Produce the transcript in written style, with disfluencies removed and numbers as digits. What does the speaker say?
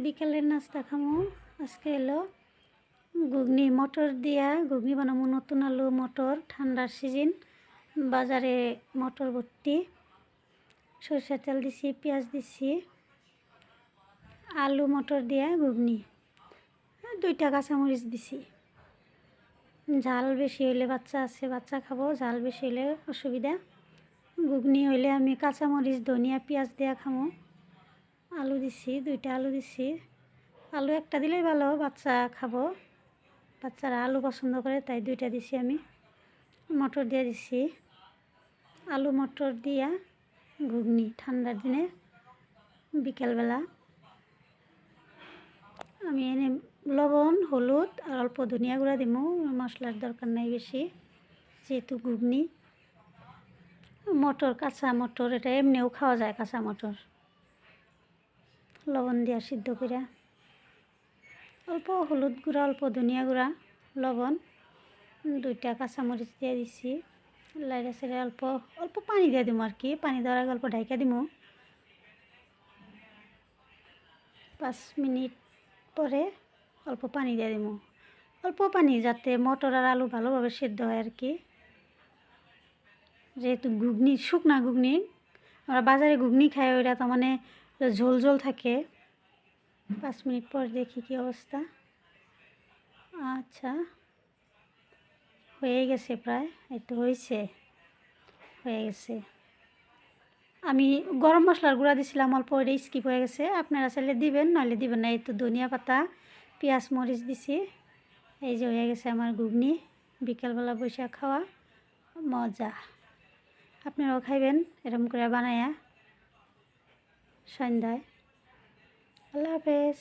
বিকালের নাস্তা খামো। আজকে এলো ঘুগনি, মটর দিয়া ঘুগনি বানাবো। নতুন আলু মটর, ঠান্ডার সিজন, বাজারে মটর ভর্তি। সরষের তেল দিছি, পেঁয়াজ দিছি, আলু মটর দিয়া ঘুগনি, 2টা কাঁচামরিচ দিছি। ঝাল বেশি হইলে বাচ্চা আছে, বাচ্চা খাবো, ঝাল বেশি হইলে অসুবিধা। ঘুগনি হইলে আমি কাঁচামরিচ, ধনিয়া, পেঁয়াজ দিয়া খামো। আলু দিছি, 2টা আলু দিছি। আলু একটা দিলেই ভালো, বাচ্চা খাবো, বাচ্চারা আলু পছন্দ করে, তাই 2টা দিছি আমি। মটর দিয়ে দিছি, আলু মটর দিয়া ঘুগনি ঠান্ডার দিনে বিকেলবেলা। আমি এনে লবণ, হলুদ আর অল্প ধনিয়া গুঁড়া দিব, মশলার দরকার নাই বেশি, যেহেতু ঘুগনি। মটর, কাঁচা মটর, এটা এমনিও খাওয়া যায়, কাঁচা মটর। লবণ দিয়া সিদ্ধ করে, অল্প হলুদ গুঁড়া, অল্প ধনিয়া গুঁড়া, লবণ, 2টা কাঁচামরিচ দিয়ে দিছি। লাইড়া সেড়ে অল্প অল্প পানি দিয়ে দিব আর কি, পানি দেওয়ার আগে অল্প ঢাইকা দিব। 5 মিনিট পরে অল্প পানি দিয়ে দিব, অল্প পানি, যাতে মটর আর আলু ভালোভাবে সেদ্ধ হয় আর কি। যেহেতু ঘুগনি, শুকনা ঘুগনি, আমরা বাজারে ঘুগনি খাই, ওইটা তো মানে ঝোল ঝোল থাকে। 5 মিনিট পর দেখি কি অবস্থা। আচ্ছা, হয়ে গেছে প্রায়, এই তো হয়েছে, হয়ে গেছে। আমি গরম মশলার গুঁড়া দিছিলাম অল্প, ওইটা স্কিপ হয়ে গেছে, আপনারা চাইলে দিবেন, নাহলে দিবেন না। এই তো ধনিয়া পাতা, পেঁয়াজ, মরিচ দিছি। এই যে হয়ে গেছে আমার ঘুগনি, বিকালবেলা বসে খাওয়া মজা। আপনারাও খাইবেন এরকম করে বানায়া সন্ধ্যায়। আল্লাহ হাফেজ।